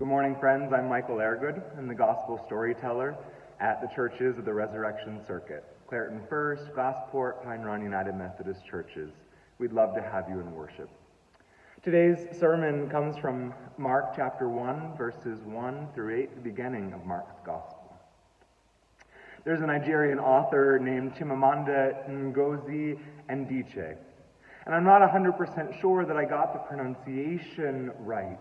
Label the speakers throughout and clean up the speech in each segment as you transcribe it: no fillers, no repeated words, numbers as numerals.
Speaker 1: Good morning, friends. I'm Michael Airgood. I'm the Gospel Storyteller at the Churches of the Resurrection Circuit, Clareton First, Gossport, Pine Run United Methodist Churches. We'd love to have you in worship. Today's sermon comes from Mark chapter 1, verses 1 through 8, the beginning of Mark's Gospel. There's a Nigerian author named Chimamanda Ngozi Adichie, and I'm not 100% sure that I got the pronunciation right,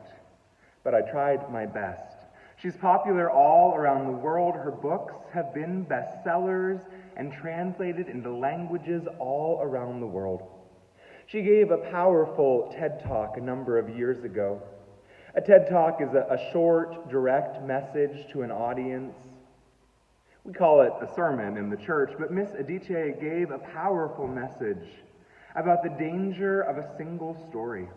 Speaker 1: but I tried my best. She's popular all around the world. Her books have been bestsellers and translated into languages all around the world. She gave a powerful TED Talk a number of years ago. A TED Talk is a short, direct message to an audience. We call it a sermon in the church, but Miss Adichie gave a powerful message about the danger of a single story.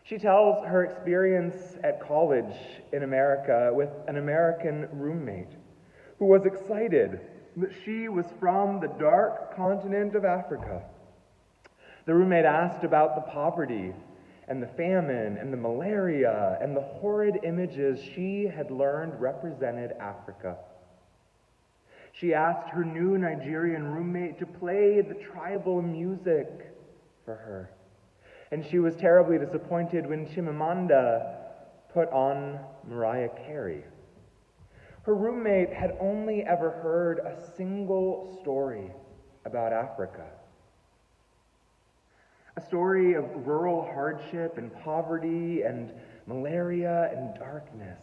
Speaker 1: She tells her experience at college in America with an American roommate who was excited that she was from the dark continent of Africa. The roommate asked about the poverty and the famine and the malaria and the horrid images she had learned represented Africa. She asked her new Nigerian roommate to play the tribal music for her. And she was terribly disappointed when Chimamanda put on Mariah Carey. Her roommate had only ever heard a single story about Africa. A story of rural hardship and poverty and malaria and darkness.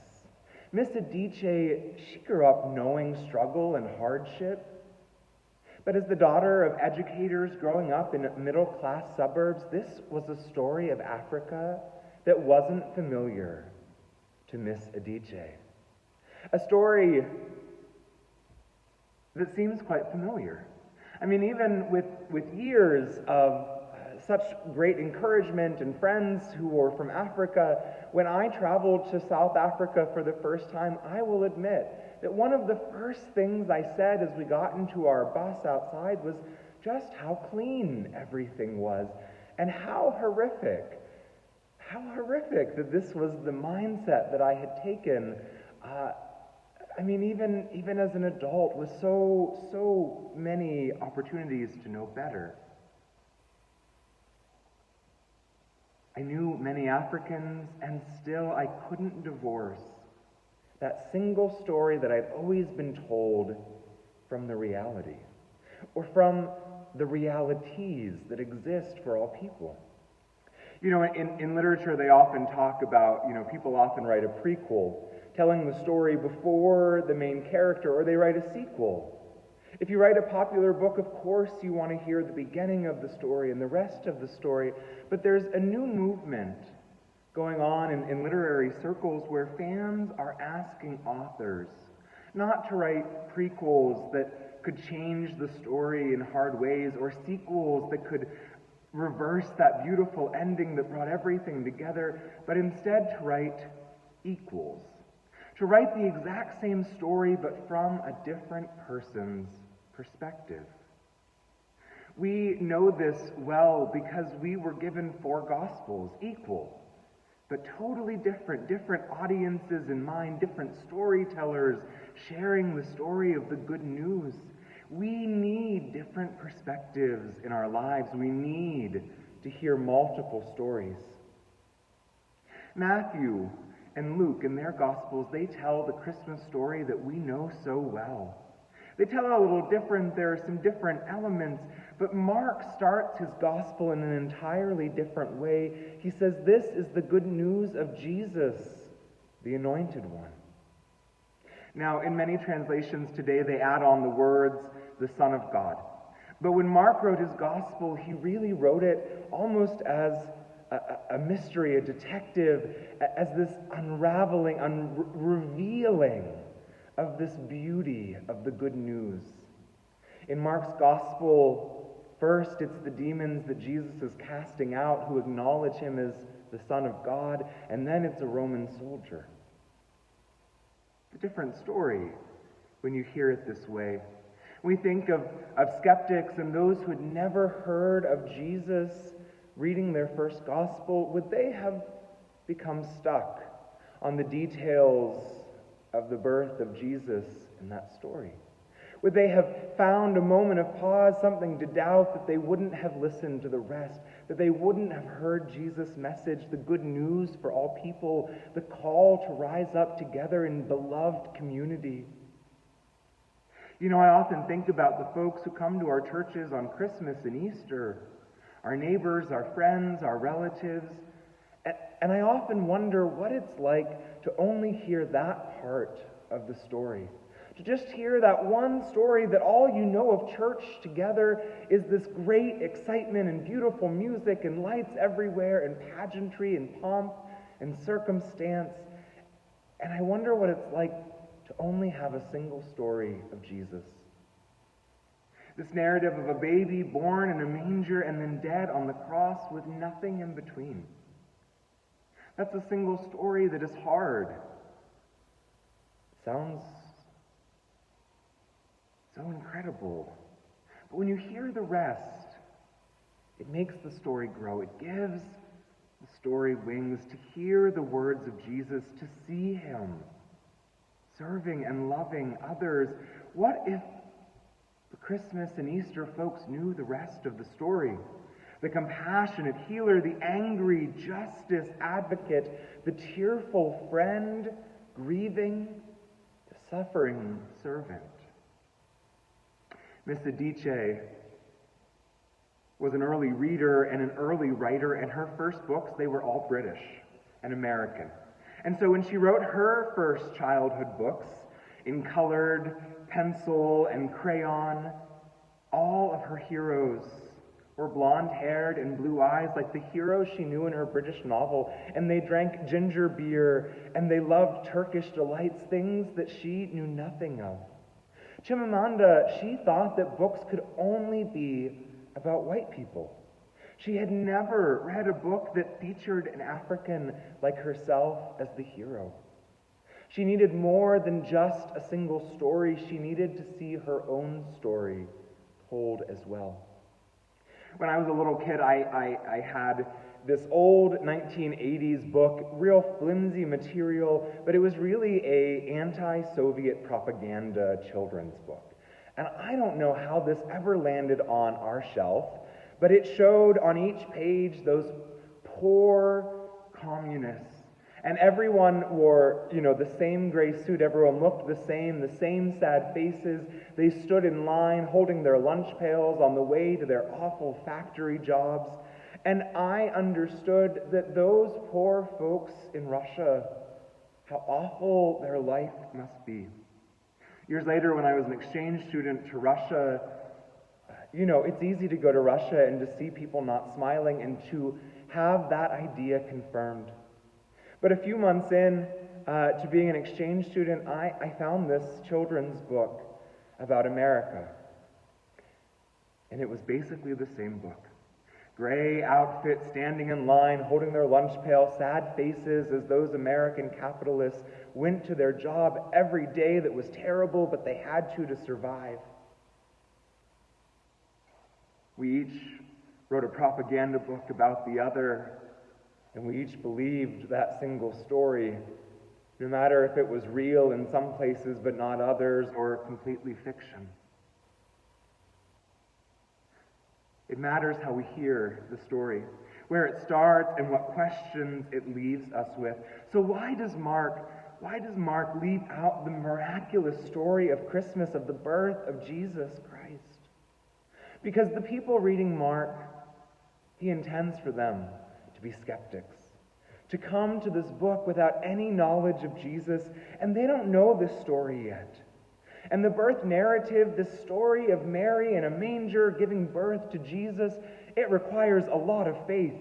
Speaker 1: Miss Adichie, she grew up knowing struggle and hardship. But as the daughter of educators growing up in middle-class suburbs, this was a story of Africa that wasn't familiar to Miss Adichie. A story that seems quite familiar. I mean, even with years of such great encouragement and friends who were from Africa, when I traveled to South Africa for the first time, I will admit that one of the first things I said as we got into our bus outside was just how clean everything was and how horrific that this was the mindset that I had taken. Even as an adult with so many opportunities to know better. I knew many Africans, and still I couldn't divorce that single story that I'd always been told from the reality, or from the realities that exist for all people. You know, in literature they often talk about, people often write a prequel, telling the story before the main character, or they write a sequel. If you write a popular book, of course you want to hear the beginning of the story and the rest of the story, but there's a new movement going on in literary circles where fans are asking authors not to write prequels that could change the story in hard ways, or sequels that could reverse that beautiful ending that brought everything together, but instead to write equals. To write the exact same story, but from a different person's perspective. We know this well because we were given 4 Gospels, equal, but totally different audiences in mind, different storytellers sharing the story of the good news. We need different perspectives in our lives. We need to hear multiple stories. Matthew and Luke, in their Gospels, they tell the Christmas story that we know so well. They tell it a little different. There are some different elements, but Mark starts his Gospel in an entirely different way. He says, this is the good news of Jesus, the Anointed One. Now, in many translations today, they add on the words, the Son of God. But when Mark wrote his Gospel, he really wrote it almost as a mystery, a detective, as this unraveling, revealing of this beauty of the good news. In Mark's Gospel, first it's the demons that Jesus is casting out who acknowledge him as the Son of God, and then it's a Roman soldier. It's a different story when you hear it this way. We think of skeptics and those who had never heard of Jesus reading their first Gospel. Would they have become stuck
Speaker 2: on the details of the birth of Jesus in that story? Would they have found a moment of pause, something to doubt, that they wouldn't have listened to the rest, that they wouldn't have heard Jesus' message, the good news for all people, the call to rise up together in beloved community? You know, I often think about the folks who come to our churches on Christmas and Easter, our neighbors, our friends, our relatives, and I often wonder what it's like to only hear that part of the story. To just hear that one story that all you know of church together is this great excitement and beautiful music and lights everywhere and pageantry and pomp and circumstance. And I wonder what it's like to only have a single story of Jesus. This narrative of a baby born in a manger and then dead on the cross with nothing in between. That's a single story that is hard. Sounds so incredible. But when you hear the rest, it makes the story grow. It gives the story wings to hear the words of Jesus, to see him serving and loving others. What if the Christmas and Easter folks knew the rest of the story? The compassionate healer, the angry justice advocate, the tearful friend, grieving, the suffering servant. Miss Adichie was an early reader and an early writer, and her first books, they were all British and American. And so when she wrote her first childhood books in colored pencil and crayon, all of her heroes were blonde-haired and blue eyes like the heroes she knew in her British novel, and they drank ginger beer, and they loved Turkish delights, things that she knew nothing of. Chimamanda, she thought that books could only be about white people. She had never read a book that featured an African like herself as the hero. She needed more than just a single story. She needed to see her own story told as well. When I was a little kid, I had this old 1980s book, real flimsy material, but it was really an anti-Soviet propaganda children's book. And I don't know how this ever landed on our shelf, but it showed on each page those poor communists. And everyone wore, the same gray suit. Everyone looked the same sad faces. They stood in line holding their lunch pails on the way to their awful factory jobs. And I understood that those poor folks in Russia, how awful their life must be. Years later, when I was an exchange student to Russia, it's easy to go to Russia and to see people not smiling and to have that idea confirmed. But a few months in to being an exchange student, I found this children's book about America. And it was basically the same book. Gray outfits, standing in line, holding their lunch pail, sad faces as those American capitalists went to their job every day that was terrible, but they had to survive. We each wrote a propaganda book about the other, and we each believed that single story, no matter if it was real in some places but not others, or completely fiction. It matters how we hear the story, where it starts and what questions it leaves us with. So why does Mark leave out the miraculous story of Christmas, of the birth of Jesus Christ? Because the people reading Mark, he intends for them to be skeptics, to come to this book without any knowledge of Jesus, and they don't know this story yet. And the birth narrative, this story of Mary in a manger giving birth to Jesus, it requires a lot of faith.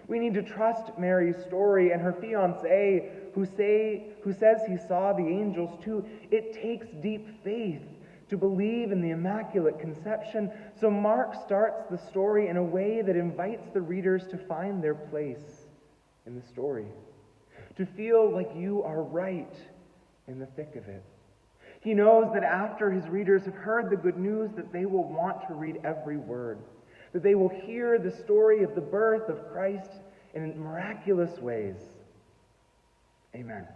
Speaker 2: We need to trust Mary's story and her fiancé who says he saw the angels too. It takes deep faith to believe in the Immaculate Conception. So Mark starts the story in a way that invites the readers to find their place in the story, to feel like you are right in the thick of it. He knows that after his readers have heard the good news, that they will want to read every word, that they will hear the story of the birth of Christ in miraculous ways. Amen.